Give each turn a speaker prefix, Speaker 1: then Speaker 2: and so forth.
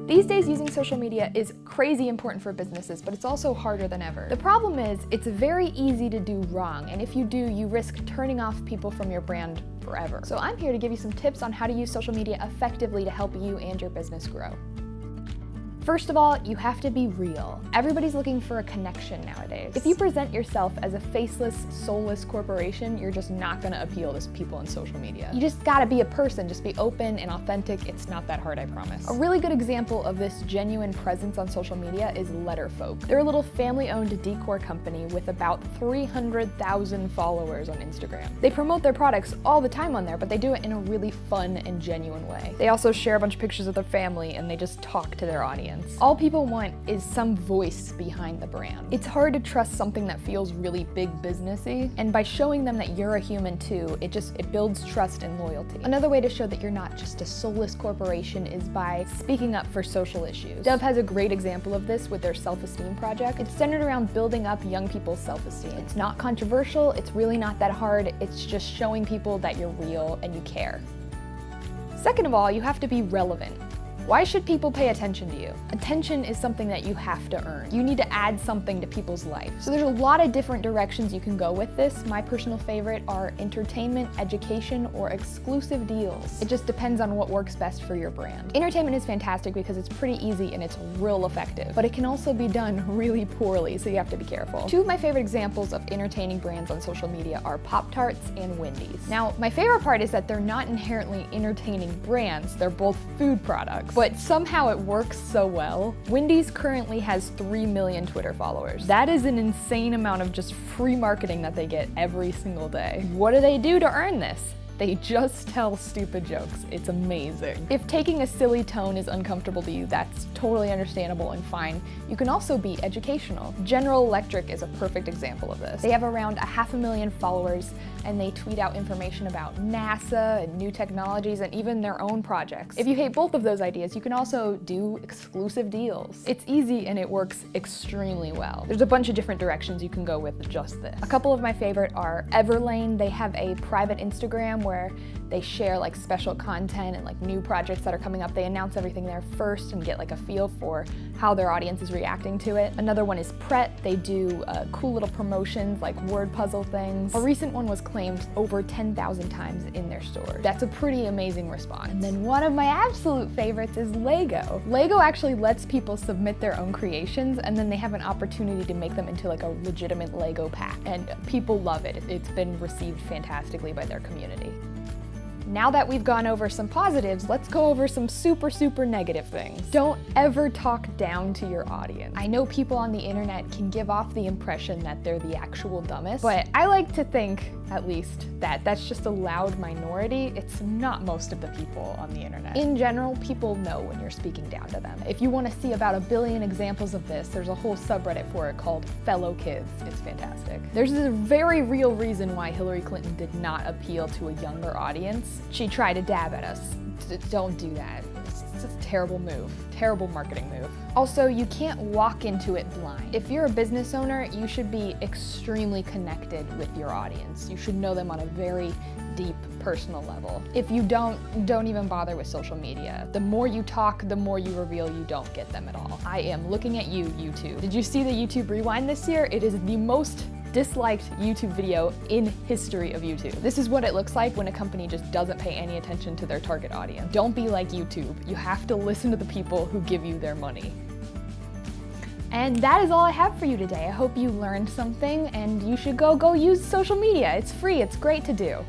Speaker 1: These days, using social media is crazy important for businesses, but it's also harder than ever. The problem is, it's very easy to do wrong, and if you do, you risk turning off people from your brand forever. So I'm here to give you some tips on how to use social media effectively to help you and your business grow. First of all, you have to be real. Everybody's looking for a connection nowadays. If you present yourself as a faceless, soulless corporation, you're just not gonna appeal to people on social media. You just gotta be a person, just be open and authentic. It's not that hard, I promise. A really good example of this genuine presence on social media is Letterfolk. They're a little family-owned decor company with about 300,000 followers on Instagram. They promote their products all the time on there, but they do it in a really fun and genuine way. They also share a bunch of pictures of their family and they just talk to their audience. All people want is some voice behind the brand. It's hard to trust something that feels really big businessy, and by showing them that you're a human too, it builds trust and loyalty. Another way to show that you're not just a soulless corporation is by speaking up for social issues. Dove has a great example of this with their self-esteem project. It's centered around building up young people's self-esteem. It's not controversial, it's really not that hard, it's just showing people that you're real and you care. Second of all, you have to be relevant. Why should people pay attention to you? Attention is something that you have to earn. You need to add something to people's life. So there's a lot of different directions you can go with this. My personal favorite are entertainment, education, or exclusive deals. It just depends on what works best for your brand. Entertainment is fantastic because it's pretty easy and it's real effective, but it can also be done really poorly, so you have to be careful. Two of my favorite examples of entertaining brands on social media are Pop-tarts and Wendy's. Now, my favorite part is that they're not inherently entertaining brands, they're both food products. But somehow it works so well. Wendy's currently has 3 million Twitter followers. That is an insane amount of just free marketing that they get every single day. What do they do to earn this? They just tell stupid jokes. It's amazing. If taking a silly tone is uncomfortable to you, that's totally understandable and fine. You can also be educational. General Electric is a perfect example of this. They have around 500,000 followers and they tweet out information about NASA and new technologies and even their own projects. If you hate both of those ideas, you can also do exclusive deals. It's easy and it works extremely well. There's a bunch of different directions you can go with just this. A couple of my favorite are Everlane. They have a private Instagram where they share like special content and like new projects that are coming up. They announce everything there first and get like a feel for how their audience is reacting to it. Another one is Pret. They do cool little promotions like word puzzle things. A recent one was claimed over 10,000 times in their store. That's a pretty amazing response. And then one of my absolute favorites is Lego. Lego actually lets people submit their own creations and then they have an opportunity to make them into like a legitimate Lego pack. And people love it. It's been received fantastically by their community. Now that we've gone over some positives, let's go over some super negative things. Don't ever talk down to your audience. I know people on the internet can give off the impression that they're the actual dumbest, but I like to think, at least, that that's just a loud minority. It's not most of the people on the internet. In general, people know when you're speaking down to them. If you want to see about 1 billion examples of this, there's a whole subreddit for it called Fellow Kids. It's fantastic. There's a very real reason why Hillary Clinton did not appeal to a younger audience. She tried to dab at us. Don't do that. It's a terrible move. Terrible marketing move. Also, you can't walk into it blind. If you're a business owner, you should be extremely connected with your audience. You should know them on a very deep personal level. If you don't even bother with social media. The more you talk, the more you reveal you don't get them at all. I am looking at you, YouTube. Did you see the YouTube Rewind this year? It is the most disliked YouTube video in history of YouTube. This is what it looks like when a company just doesn't pay any attention to their target audience. Don't be like YouTube. You have to listen to the people who give you their money. And that is all I have for you today. I hope you learned something and you should go use social media. It's free, it's great to do.